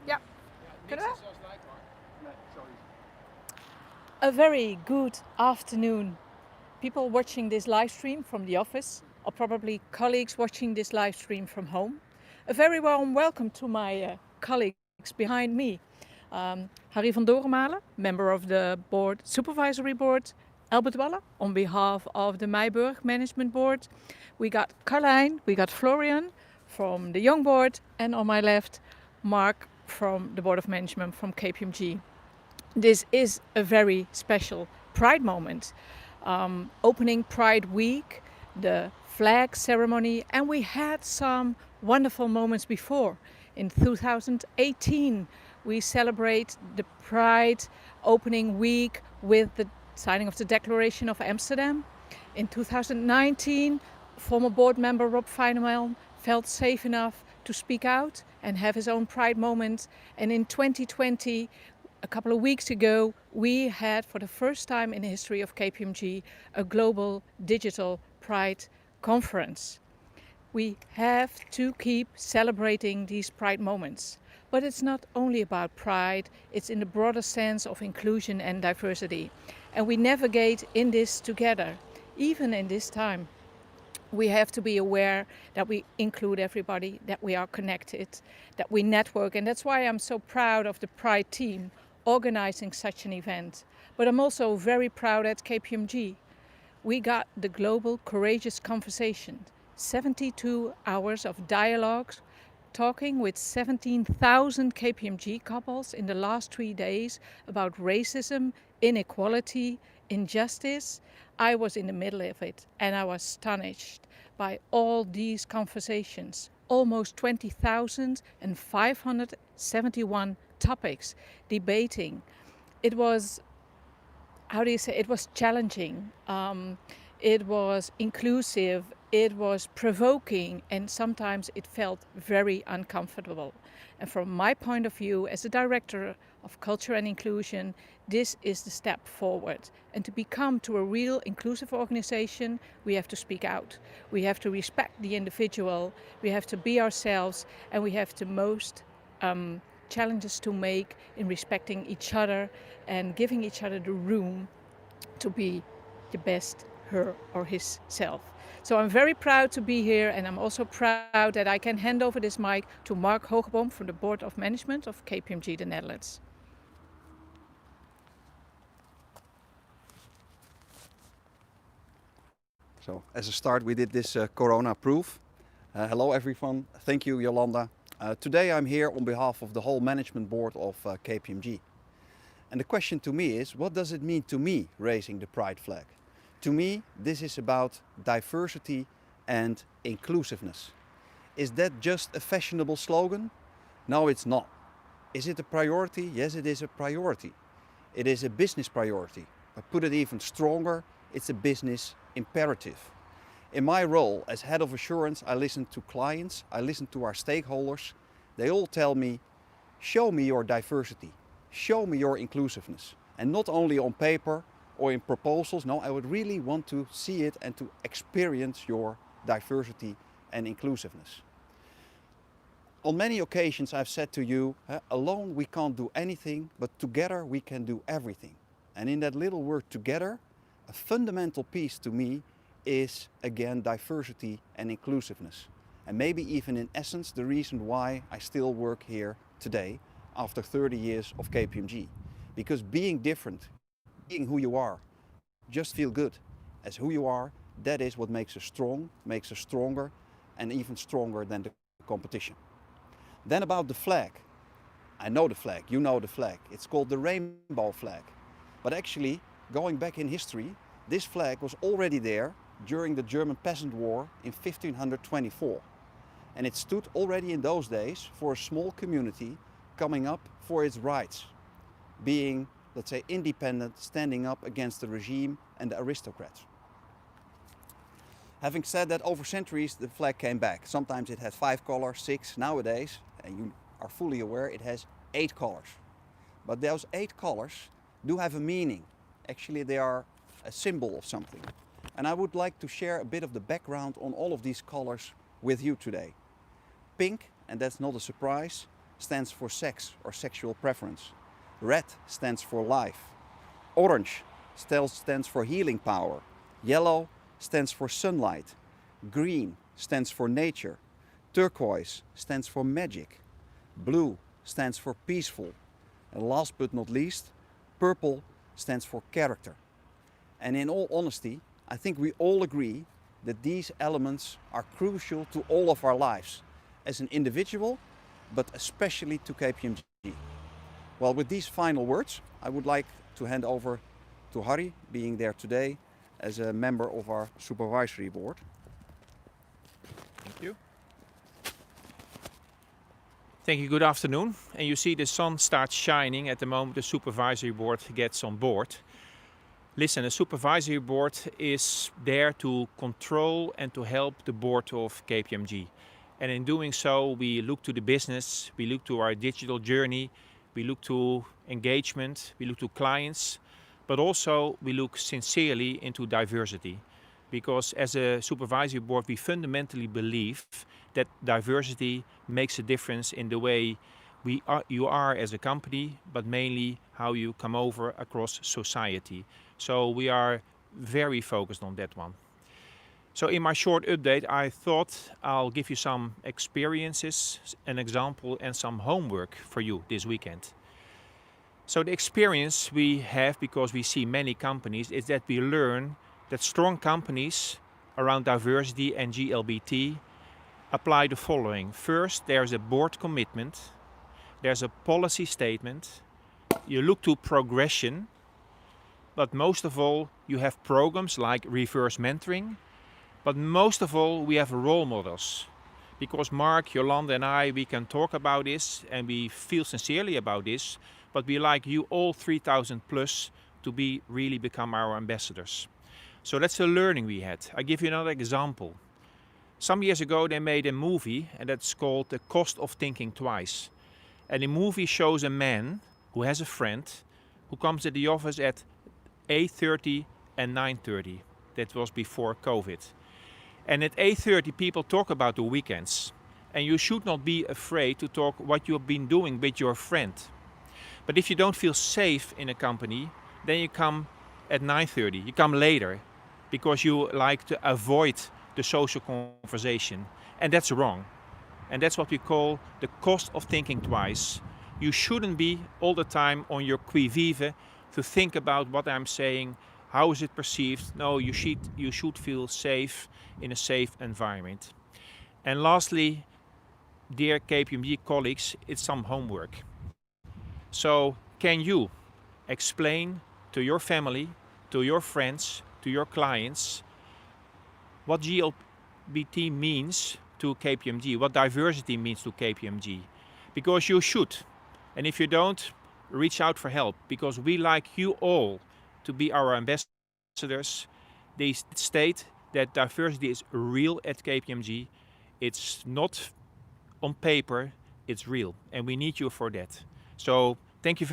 Ja, kunnen we? A very good afternoon. People watching this live stream from the office, or probably colleagues watching this live stream from home. A very warm welcome to my colleagues behind me. Harry van Dorenmalen, member of the board, supervisory board. Albert Walle, on behalf of the Meiburg Management Board. We got Carlijn, we got Florian from the Young Board, and on my left, Mark from the Board of Management from KPMG. This is a very special Pride moment. Opening Pride Week, the flag ceremony, and we had some wonderful moments before. In 2018, we celebrate the Pride opening week with the signing of the Declaration of Amsterdam. In 2019, former board member Rob Feineman felt safe enough to speak out and have his own Pride moment. And in 2020, a couple of weeks ago, we had, for the first time in the history of KPMG, a global digital Pride conference. We have to keep celebrating these Pride moments. But it's not only about Pride, it's in the broader sense of inclusion and diversity. And we navigate in this together, even in this time. We have to be aware that we include everybody, that we are connected, that we network. And that's why I'm so proud of the Pride team organizing such an event. But I'm also very proud at KPMG. We got the Global Courageous Conversation, 72 hours of dialogues, talking with 17,000 KPMG couples in the last 3 days about racism, inequality, injustice. I was in the middle of it and I was astonished by all these conversations. Almost 20,571 topics debating. It was, it was challenging. It was inclusive, it was provoking, and sometimes it felt very uncomfortable. And from my point of view, as a director of culture and inclusion, this is the step forward. And to become to a real inclusive organization, we have to speak out. We have to respect the individual, we have to be ourselves, and we have the most challenges to make in respecting each other and giving each other the room to be the best her or his self. So I'm very proud to be here, and I'm also proud that I can hand over this mic to Mark Hoogeboom from the Board of Management of KPMG the Netherlands. So as a start, we did this Corona proof. Hello everyone, thank you Yolanda. Today I'm here on behalf of the whole management board of KPMG. And the question to me is, what does it mean to me raising the Pride flag? To me, this is about diversity and inclusiveness. Is that just a fashionable slogan? No, it's not. Is it a priority? Yes, it is a priority. It is a business priority. But put it even stronger, it's a business imperative. In my role as head of assurance, I listen to clients, I listen to our stakeholders. They all tell me, show me your diversity, show me your inclusiveness. And not only on paper or in proposals, no, I would really want to see it and to experience your diversity and inclusiveness. On many occasions I've said to you, alone we can't do anything, but together we can do everything. And in that little word together, a fundamental piece to me is again diversity and inclusiveness. And maybe even in essence the reason why I still work here today after 30 years of KPMG. Because being different, being who you are, just feel good as who you are, that is what makes us strong, makes us stronger, and even stronger than the competition. Then about the flag. I know the flag, you know the flag. It's called the rainbow flag. But actually, going back in history, this flag was already there during the German Peasant War in 1524. And it stood already in those days for a small community coming up for its rights, being, let's say, independent, standing up against the regime and the aristocrats. Having said that, over centuries the flag came back. Sometimes it had 5 colors, 6. Nowadays, and you are fully aware, it has 8 colors. But those 8 colors do have a meaning. Actually, they are a symbol of something. And I would like to share a bit of the background on all of these colors with you today. Pink, and that's not a surprise, stands for sex or sexual preference. Red stands for life. Orange stands for healing power. Yellow stands for sunlight. Green stands for nature. Turquoise stands for magic. Blue stands for peaceful. And last but not least, purple stands for character. And in all honesty, I think we all agree that these elements are crucial to all of our lives as an individual, but especially to KPMG. Well, with these final words, I would like to hand over to Harry, being there today as a member of our supervisory board. Thank you. Thank you, good afternoon. And you see the sun starts shining at the moment the supervisory board gets on board. Listen, the supervisory board is there to control and to help the board of KPMG. And in doing so, we look to the business, we look to our digital journey, we look to engagement, we look to clients, but also we look sincerely into diversity. Because as a supervisory board, we fundamentally believe that diversity makes a difference in the way you are as a company, but mainly how you come over across society. So we are very focused on that one. So in my short update, I thought I'll give you some experiences, an example and some homework for you this weekend. So the experience we have, because we see many companies, is that we learn that strong companies around diversity and GLBT apply the following. First, there's a board commitment, there's a policy statement, you look to progression, but most of all, you have programs like reverse mentoring, but most of all, we have role models. Because Mark, Yolanda and I, we can talk about this and we feel sincerely about this, but we like you all 3,000 plus to really become our ambassadors. So that's the learning we had. I give you another example. Some years ago they made a movie and that's called The Cost of Thinking Twice. And the movie shows a man who has a friend who comes to the office at 8:30 and 9:30. That was before COVID. And at 8:30 people talk about the weekends. And you should not be afraid to talk what you have been doing with your friend. But if you don't feel safe in a company, then you come at 9:30. You come later because you like to avoid the social conversation. And that's wrong. And that's what we call the cost of thinking twice. You shouldn't be all the time on your qui vive to think about what I'm saying, how is it perceived. No, you should feel safe in a safe environment. And lastly, dear KPMG colleagues, it's some homework. So can you explain to your family, to your friends, to your clients, what GLBT means to KPMG, what diversity means to KPMG? Because you should. And if you don't, reach out for help, because we like you all to be our ambassadors. They state that diversity is real at KPMG. It's not on paper, it's real. And we need you for that. So thank you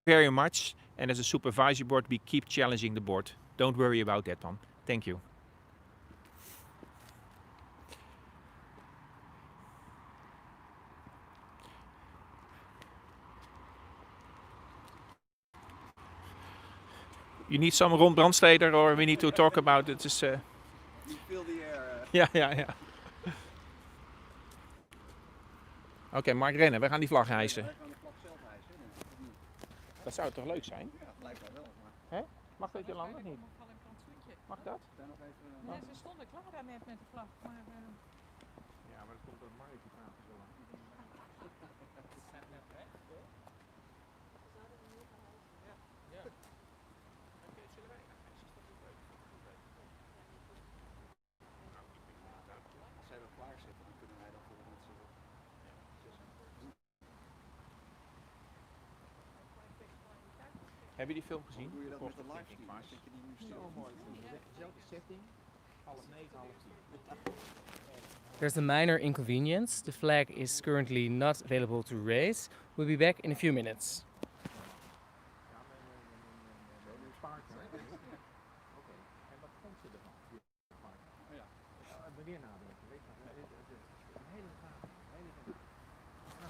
very much. And as a supervisory board, we keep challenging the board. Don't worry about that one. Thank you. You need some Ron Brandsteder, or we need to talk about it. It's, You feel the air. ja. Oké, Mark Rennen, we gaan die vlag hijsen. Wij gaan de vlag zelf hijsen. Dat zou toch leuk zijn? Ja, lijkt mij wel. Maar Mag dat, Jolanda, of niet? Mag dat? zijn nog even. Ja, ze stonden klaar daar net met de vlag. Maar, Ja, maar dat komt door Mark die vraagt zo lang. Oké, zullen wij gaan hijsen? Is dat ook leuk? Als zij wel klaar zitten, dan kunnen wij dat voor met z'n Heb je die film gezien? Hoe doe je dat met de Kost of livestream? Thinking Twice. Zet je die nu stil? Heel mooi. Dezelfde setting, half 9, half 10. There's a minor inconvenience. The flag is currently not available to raise. We'll be back in a few minutes.